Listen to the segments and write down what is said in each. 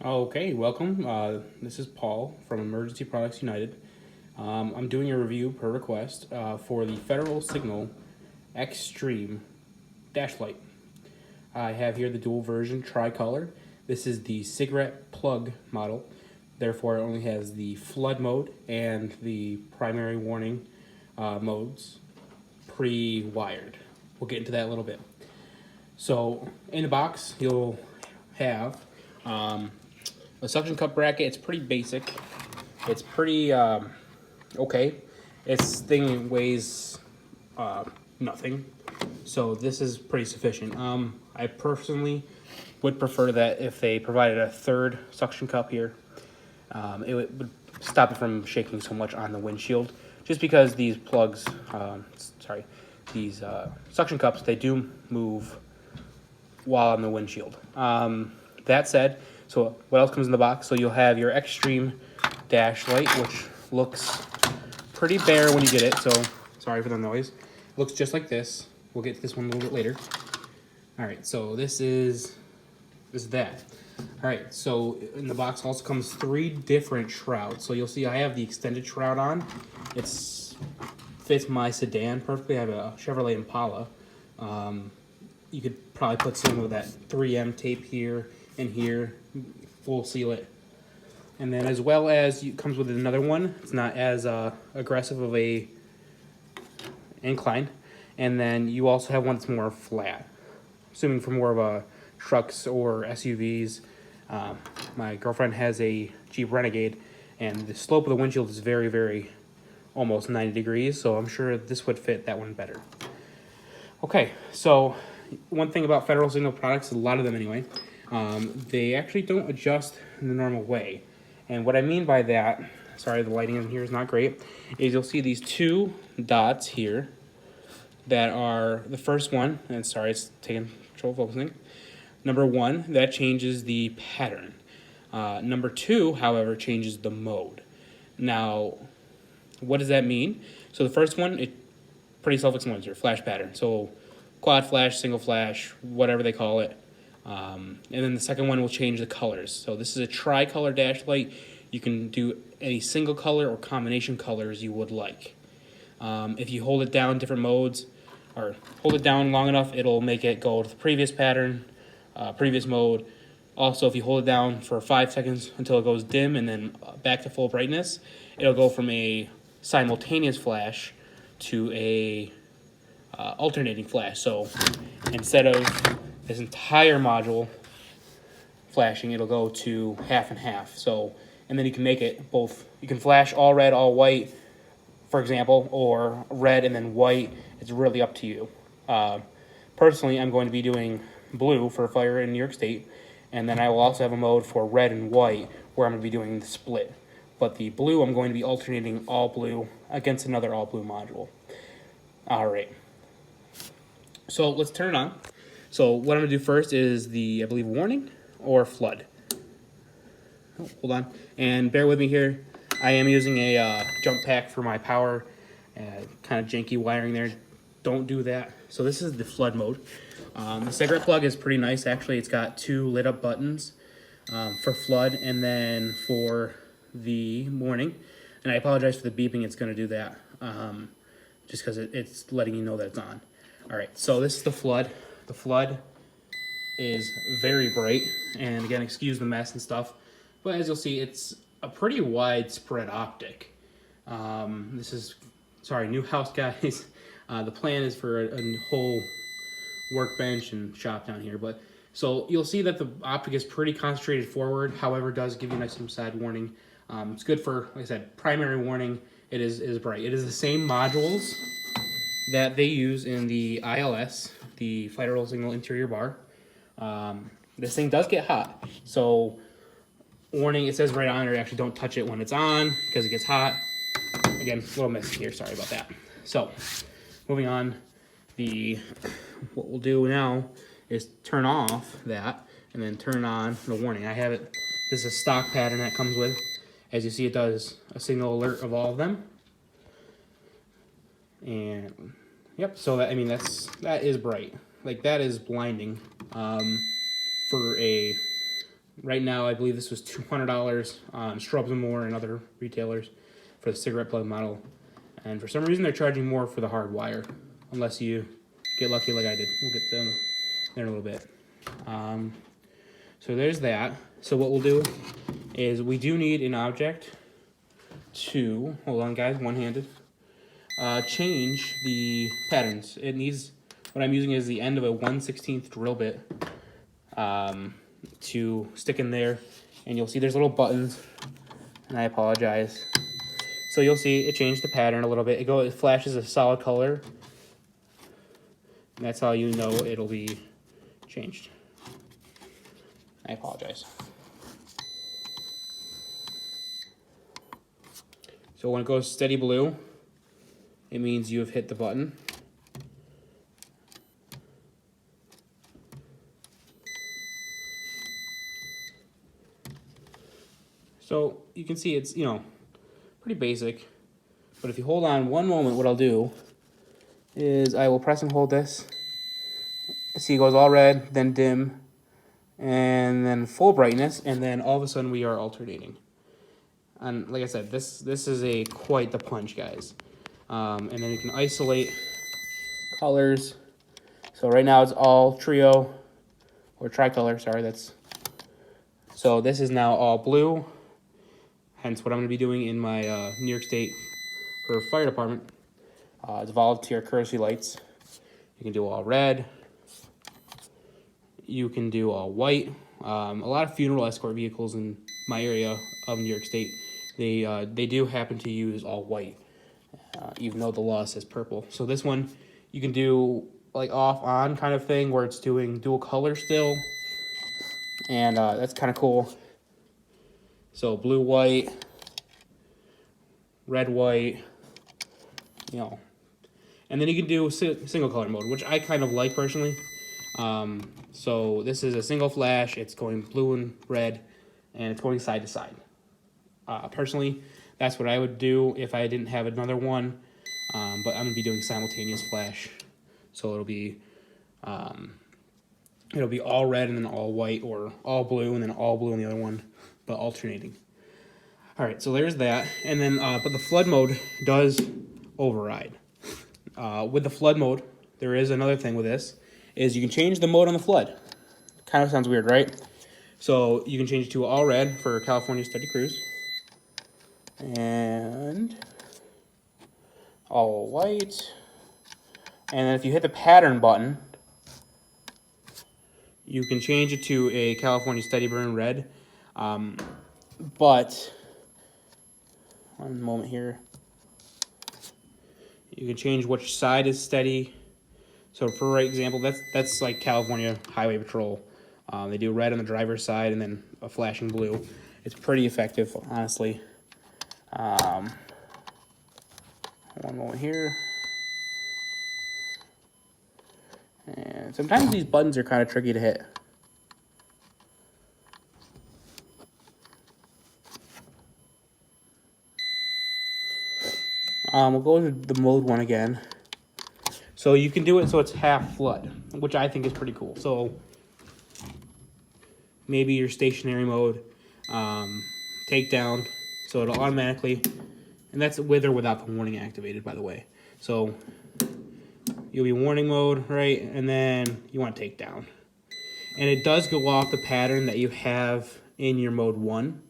Okay, welcome. This is Paul from Emergency Products United. I'm doing a review per request for the Federal Signal Xstream dash light. I have here the dual version tricolor. This is the cigarette plug model. Therefore, it only has the flood mode and the primary warning modes pre-wired. We'll get into that in a little bit. So, in the box, you'll have a suction cup bracket. It's pretty basic. It's pretty okay. Its thing weighs nothing, so this is pretty sufficient. I personally would prefer that if they provided a third suction cup here, it would stop it from shaking so much on the windshield. Just because these plugs, these suction cups, they do move while on the windshield. That said, so what else comes in the box? So you'll have your Xstream dash light, which looks pretty bare when you get it, so sorry for the noise. It looks just like this. We'll get to this one a little bit later. All right, so this is that. All right, so in the box also comes 3 different shrouds. So you'll see I have the extended shroud on. It fits my sedan perfectly. I have a Chevrolet Impala. You could probably put some of that 3M tape here and here, full seal it. And then as well as it comes with another one. It's not as aggressive of a incline. And then you also have one that's more flat, assuming for more of a trucks or SUVs. My girlfriend has a Jeep Renegade, and the slope of the windshield is very, very almost 90 degrees, so I'm sure this would fit that one better. Okay, so one thing about Federal Signal products, a lot of them anyway, they actually don't adjust in the normal way. And what I mean by that, sorry the lighting in here is not great, is you'll see these 2 dots here that are the first one, and sorry it's taking control focusing. Number 1, that changes the pattern. Number 2, however, changes the mode. Now, what does that mean? So the first one, it's pretty self-explanatory, flash pattern. So quad flash, single flash, whatever they call it. And then the second one will change the colors. So this is a tricolor dash light. You can do any single color or combination colors you would like. If you hold it down different modes, or hold it down long enough, it'll make it go to the previous pattern, previous mode. Also, if you hold it down for 5 seconds until it goes dim and then back to full brightness, it'll go from a simultaneous flash to a alternating flash. So instead of this entire module flashing, it'll go to half and half. So, and then you can make it both. You can flash all red, all white, for example, or red and then white. It's really up to you. Personally, I'm going to be doing blue for fire in New York State, and then I will also have a mode for red and white where I'm going to be doing the split. But the blue, I'm going to be alternating all blue against another all blue module. All right. So let's turn it on. So what I'm going to do first is the, I believe, warning or flood. Oh, hold on. And bear with me here. I am using a jump pack for my power. Kind of janky wiring there. Don't do that. So this is the flood mode. The cigarette plug is pretty nice, actually. It's got 2 lit up buttons for flood and then for the warning. And I apologize for the beeping. It's going to do that just because it's letting you know that it's on. All right, so this is the flood. The flood is very bright, and again, excuse the mess and stuff, but as you'll see, it's a pretty widespread optic. This is, sorry, new house guys. The plan is for a whole workbench and shop down here, but so you'll see that the optic is pretty concentrated forward, however, does give you a nice side warning. It's good for, like I said, primary warning. It is bright. It is the same modules that they use in the ILS, the Federal Signal Interior Bar. This thing does get hot, so warning, it says right on there, actually don't touch it when it's on because it gets hot. Again, a little messy here, sorry about that. So, moving on, what we'll do now is turn off that and then turn on the warning. I have it, this is a stock pattern that comes with. As you see, it does a signal alert of all of them. And yep, so that, I mean, that is bright. Like, that is blinding for a Right now, I believe this was $200 on Strubs and More and other retailers for the cigarette plug model. And for some reason, they're charging more for the hardwire, unless you get lucky like I did. We'll get them there in a little bit. So there's that. So what we'll do is we do need an object to, hold on guys, one-handed, change the patterns. It needs, what I'm using is the end of a 1/16 drill bit to stick in there, and you'll see there's little buttons, and I apologize. So you'll see it changed the pattern a little bit. It flashes a solid color, and that's how you know it'll be changed. I apologize. So when it goes steady blue, it means you have hit the button. So you can see it's, pretty basic. But if you hold on one moment, what I'll do is I will press and hold this. See, it goes all red, then dim, and then full brightness, and then all of a sudden we are alternating. And like I said, this is quite the punch, guys. And then you can isolate colors. So right now it's all trio, or tricolor, sorry, so this is now all blue, hence what I'm going to be doing in my New York State for fire department. It's volunteer courtesy lights. You can do all red. You can do all white. A lot of funeral escort vehicles in my area of New York State, they do happen to use all white, even though the law says purple. So this one, you can do like off-on kind of thing where it's doing dual color still, and that's kind of cool. So blue, white, red, white, and then you can do single color mode, which I kind of like personally. So this is a single flash. It's going blue and red, and it's going side to side. Personally, that's what I would do if I didn't have another one. But I'm gonna be doing simultaneous flash, so it'll be all red and then all white, or all blue and then all blue in the other one, but alternating. All right, so there's that, and then but the flood mode does override. With the flood mode, there is another thing with this, is you can change the mode on the flood. Kind of sounds weird, right? So you can change it to all red for California Steady Cruise, and all white. And then if you hit the pattern button, you can change it to a California Steady Burn red. But one moment here. You can change which side is steady. So for example, that's like California Highway Patrol. They do red on the driver's side and then a flashing blue. It's pretty effective, honestly. One moment here. And sometimes these buttons are kind of tricky to hit. We'll go to the mode one again. So you can do it so it's half flood, which I think is pretty cool. So maybe your stationary mode, takedown, so it'll automatically, and that's with or without the warning activated, by the way. So you'll be warning mode, right? And then you want takedown. And it does go off the pattern that you have in your mode 1.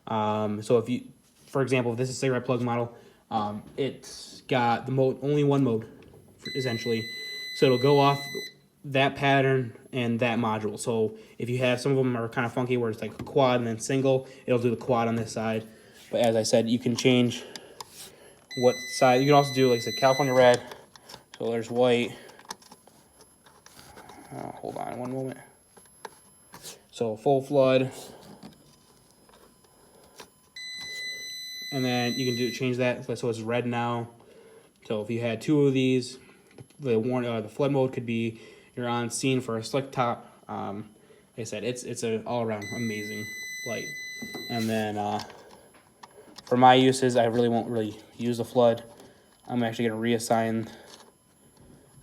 So if you, for example, if this is a cigarette plug model, it's got the mode, only one mode, essentially. So it'll go off that pattern and that module. So if you have, some of them are kind of funky where it's like a quad and then single, it'll do the quad on this side. But as I said, you can change what side. You can also do, like I said, California red. So there's white. Hold on one moment. So full flood. And then you can change that so it's red now. So if you had 2 of these, the flood mode could be you're on scene for a slick top. Like I said, it's an all-around amazing light. And then for my uses, I really won't use the flood. I'm actually going to reassign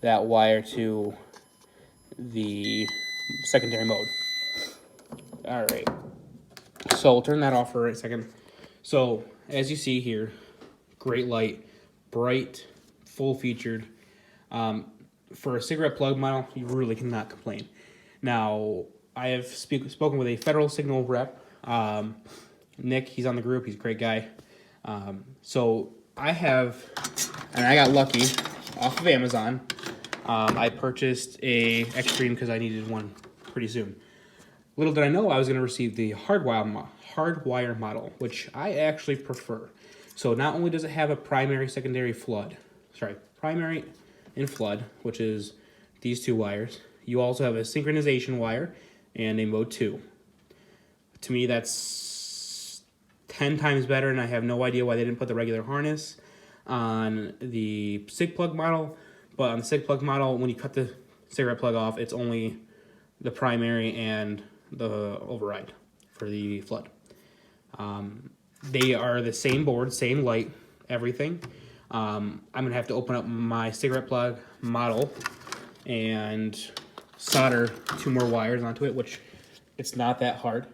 that wire to the secondary mode. All right. So I'll turn that off for a second. So as you see here, great light, bright, full featured. For a cigarette plug model, you really cannot complain. Now, I have spoken with a Federal Signal rep, Nick. He's on the group. He's a great guy. So I got lucky off of Amazon. I purchased a Xstream because I needed one pretty soon. Little did I know I was going to receive the hardwire model, which I actually prefer. So not only does it have a primary and flood, which is these two wires, you also have a synchronization wire and a mode 2. To me, that's 10 times better, and I have no idea why they didn't put the regular harness on the cig plug model. But on the cig plug model, when you cut the cigarette plug off, it's only the primary and the override for the flood. They are the same board, same light, everything. I'm going to have to open up my cigarette plug model and solder 2 more wires onto it, which it's not that hard.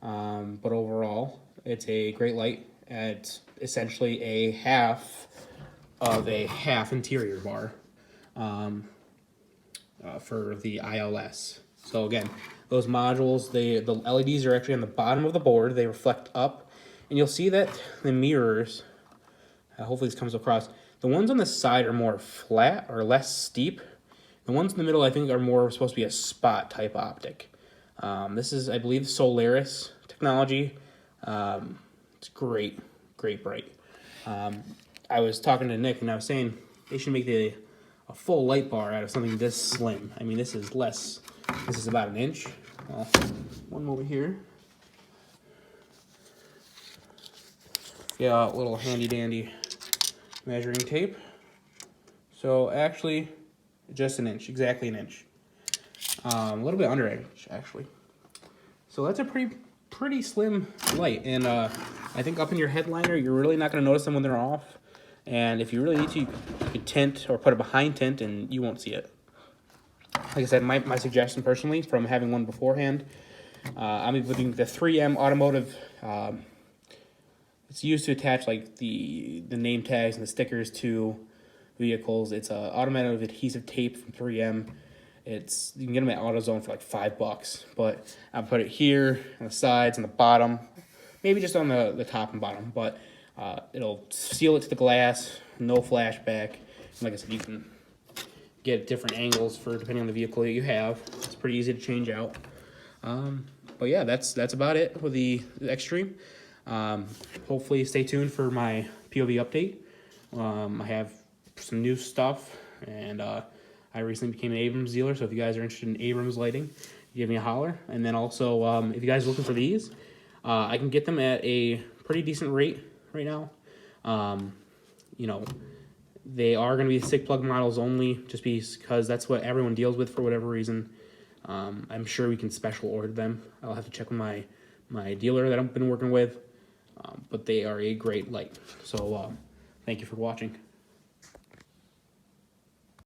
But overall, it's a great light. It's essentially a half interior bar for the ILS. So again, those modules, the LEDs are actually on the bottom of the board. They reflect up, and you'll see that the mirrors, hopefully this comes across, the ones on the side are more flat or less steep. The ones in the middle, I think, are more supposed to be a spot type optic. This is, I believe, Solaris technology. It's great bright. I was talking to Nick, and I was saying they should make a full light bar out of something this slim. I mean, this is less. This is about an inch. One over here. Yeah, a little handy dandy measuring tape. So actually, just an inch, exactly an inch. A little bit under an inch, actually. So that's a pretty slim light, and I think up in your headliner, you're really not going to notice them when they're off. And if you really need to, you could tint or put it behind tint, and you won't see it. Like I said, my suggestion personally, from having one beforehand, I'm using the 3M automotive. It's used to attach like the name tags and the stickers to vehicles. It's a automotive adhesive tape from 3M. You can get them at AutoZone for like $5, but I'll put it here on the sides and the bottom, maybe just on the top and bottom, but it'll seal it to the glass, no flashback. And like I said, you can get different angles for depending on the vehicle that you have. It's pretty easy to change out. But yeah, that's about it with the Xstream. Hopefully stay tuned for my POV update. I have some new stuff, and I recently became an Abrams dealer, so if you guys are interested in Abrams lighting, give me a holler. And then also, if you guys are looking for these, I can get them at a pretty decent rate right now. You know, they are going to be cig plug models only, just because that's what everyone deals with for whatever reason. I'm sure we can special order them. I'll have to check with my dealer that I've been working with, but they are a great light. So thank you for watching.